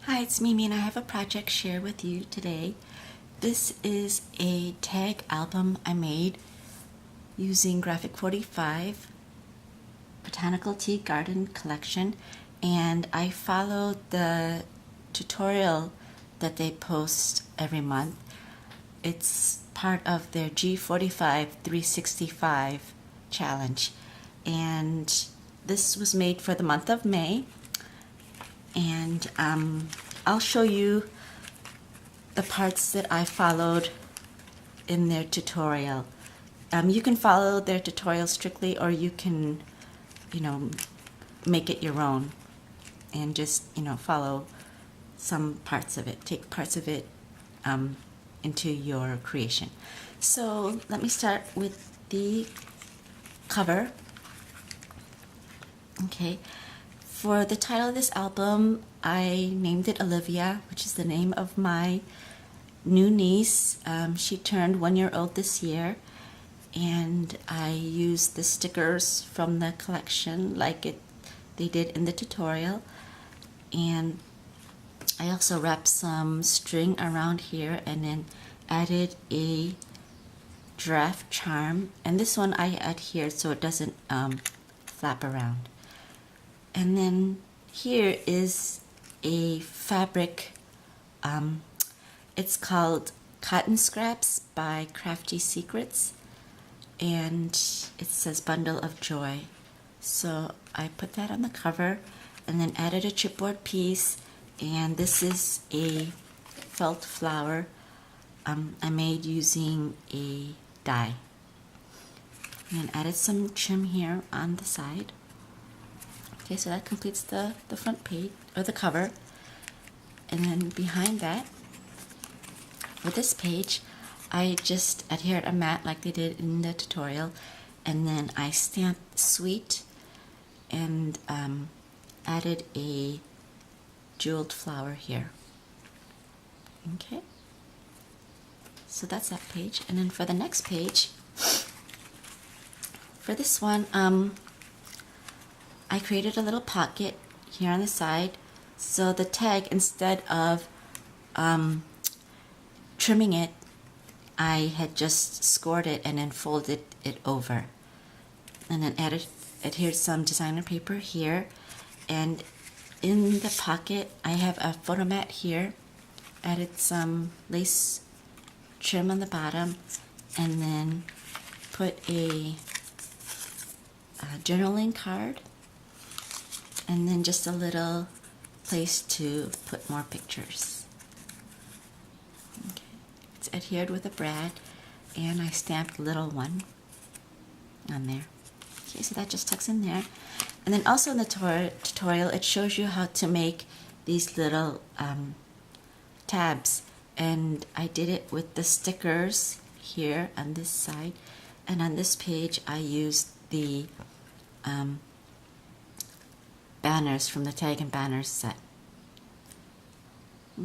Hi, it's Mimi and I have a project share with you today. This is a tag album I made using Graphic 45 Botanical Tea Garden Collection, and I followed the tutorial that they post every month. It's part of their G45 365 challenge, and this was made for the month of May. And I'll show you the parts that I followed in their tutorial. You can follow their tutorial strictly, or you can, make it your own and just, follow some parts of it, take parts of it into your creation. So let me start with the cover. Okay. For the title of this album, I named it Olivia, which is the name of my new niece. She turned 1 year old this year, and I used the stickers from the collection like they did in the tutorial. And I also wrapped some string around here and then added a giraffe charm. And this one I adhered so it doesn't flap around. And then here is a fabric, it's called Cotton Scraps by Crafty Secrets, and it says Bundle of Joy. So I put that on the cover and then added a chipboard piece, and this is a felt flower I made using a die. And added some trim here on the side. Okay, so that completes the front page, or the cover. And then behind that, for this page, I just adhered a mat like they did in the tutorial, and then I stamped sweet and added a jeweled flower here. Okay, so that's that page. And then for the next page, for this one, I created a little pocket here on the side, so the tag, instead of trimming it, I had just scored it and then folded it over, and then adhered some designer paper here. And in the pocket, I have a photo mat here, added some lace trim on the bottom, and then put a journaling card, and then just a little place to put more pictures. Okay. It's adhered with a brad, and I stamped little one on there. Okay, so that just tucks in there. And then also in the tutorial, it shows you how to make these little tabs. And I did it with the stickers here on this side. And on this page, I used the banners from the Tag and Banners set.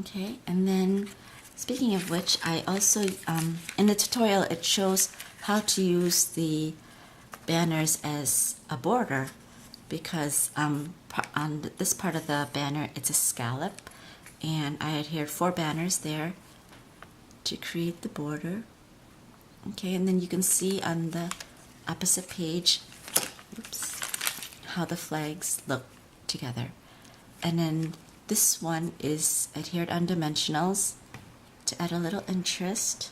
Okay, and then speaking of which, I also, in the tutorial, it shows how to use the banners as a border, because on this part of the banner, it's a scallop, and I adhered 4 banners there to create the border. Okay, and then you can see on the opposite page, oops, how the flags look together. And then this one is adhered on dimensionals to add a little interest.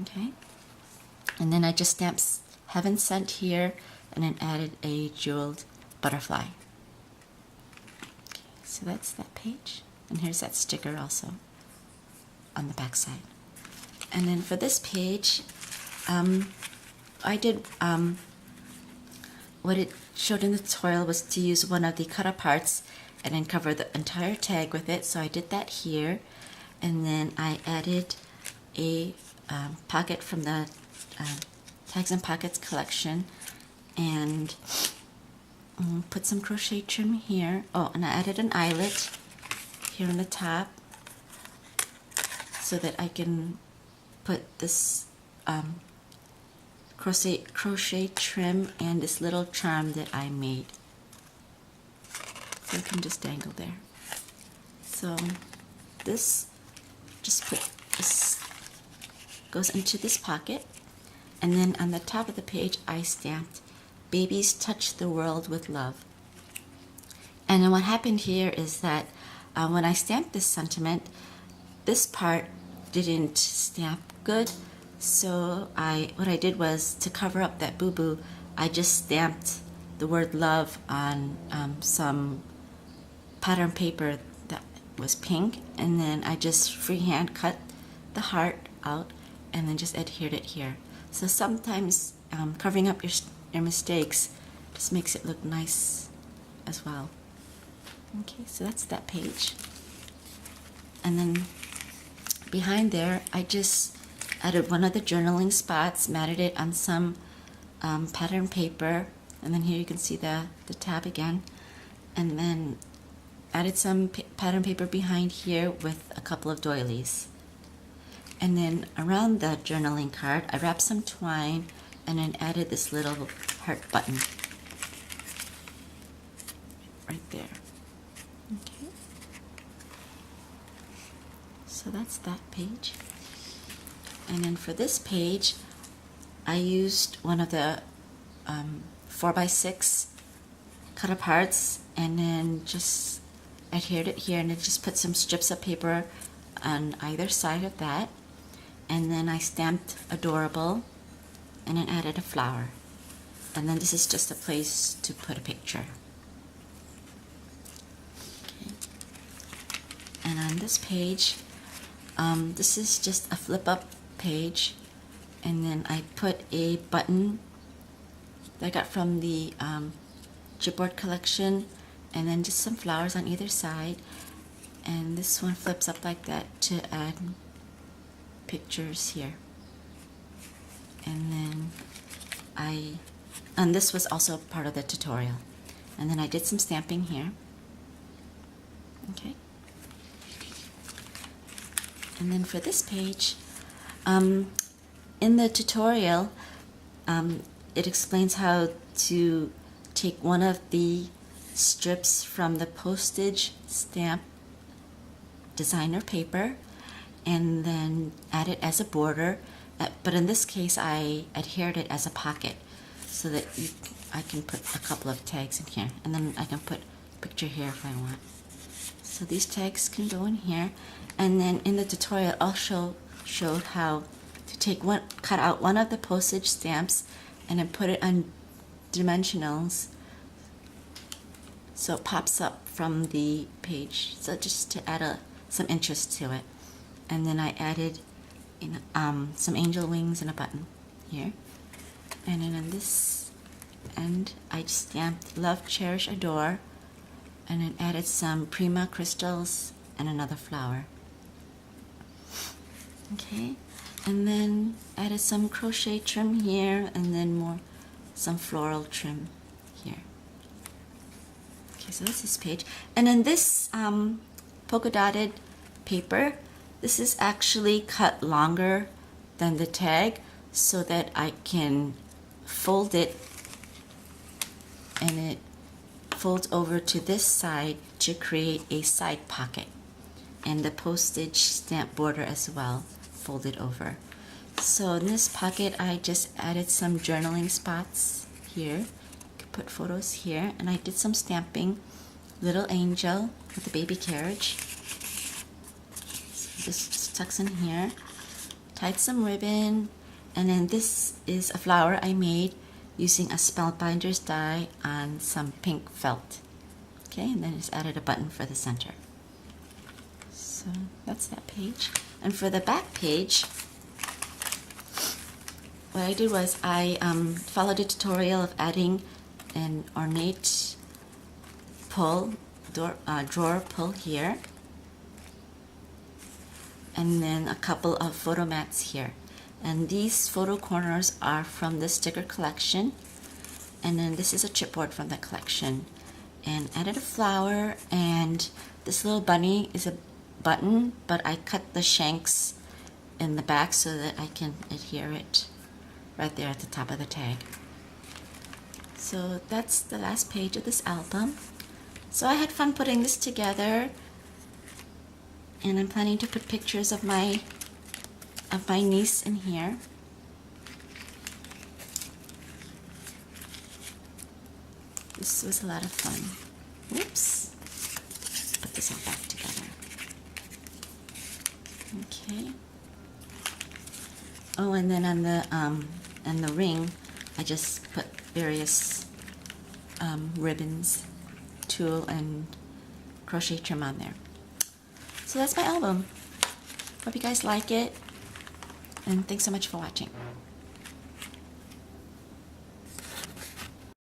Okay, and then I just stamped Heaven Sent here and then added a jeweled butterfly. Okay, so that's that page, and here's that sticker also on the back side. And then for this page, I did what it showed in the tutorial was to use one of the cut apart and then cover the entire tag with it. So I did that here, and then I added a pocket from the Tags and Pockets collection, and put some crochet trim here. Oh, and I added an eyelet here on the top so that I can put this crochet trim and this little charm that I made. So it can just dangle there. So this just put this goes into this pocket, and then on the top of the page I stamped "Babies touch the world with love." And then what happened here is that when I stamped this sentiment, this part didn't stamp good. So what I did was, to cover up that boo-boo, I just stamped the word love on some pattern paper that was pink, and then I just freehand cut the heart out and then just adhered it here. So sometimes covering up your mistakes just makes it look nice as well. Okay, so that's that page. And then behind there, I just added one of the journaling spots, matted it on some pattern paper, and then here you can see the tab again, and then added some pattern paper behind here with a couple of doilies. And then around the journaling card, I wrapped some twine and then added this little heart button right there. Okay. So that's that page. And then for this page, I used one of the 4x6 cut up hearts and then just adhered it here, and then just put some strips of paper on either side of that. And then I stamped adorable and then added a flower. And then this is just a place to put a picture. Okay. And on this page, this is just a flip up page, and then I put a button that I got from the chipboard collection, and then just some flowers on either side. And this one flips up like that to add pictures here. And then and this was also part of the tutorial. And then I did some stamping here. Okay. And then for this page, in the tutorial, it explains how to take one of the strips from the postage stamp designer paper and then add it as a border. But in this case, I adhered it as a pocket so that I can put a couple of tags in here, and then I can put a picture here if I want. So these tags can go in here. And then in the tutorial, I also showed how to cut out one of the postage stamps and then put it on dimensionals so it pops up from the page. So just to add some interest to it. And then I added some angel wings and a button here. And then on this end, I just stamped love, cherish, adore, and then added some Prima crystals and another flower. Okay, and then added some crochet trim here, and then some floral trim here. Okay, so that's this page. And then this polka dotted paper, this is actually cut longer than the tag so that I can fold it, and it folds over to this side to create a side pocket, and the postage stamp border as well folded over. So in this pocket, I just added some journaling spots here. You could put photos here, and I did some stamping. Little angel with a baby carriage. So this tucks in here. Tied some ribbon, and then this is a flower I made using a Spellbinders die on some pink felt. Okay, and then just added a button for the center. So that's that page. And for the back page, what I did was I followed a tutorial of adding an ornate drawer pull here, and then a couple of photo mats here. And these photo corners are from the sticker collection, and then this is a chipboard from the collection. And added a flower, and this little bunny is a button, but I cut the shanks in the back so that I can adhere it right there at the top of the tag. So that's the last page of this album. So I had fun putting this together. And I'm planning to put pictures of my niece in here. This was a lot of fun. Whoops. Put this all back together. Okay. Oh, and then on the ring, I just put various ribbons, tulle, and crochet trim on there. So that's my album. Hope you guys like it, and thanks so much for watching.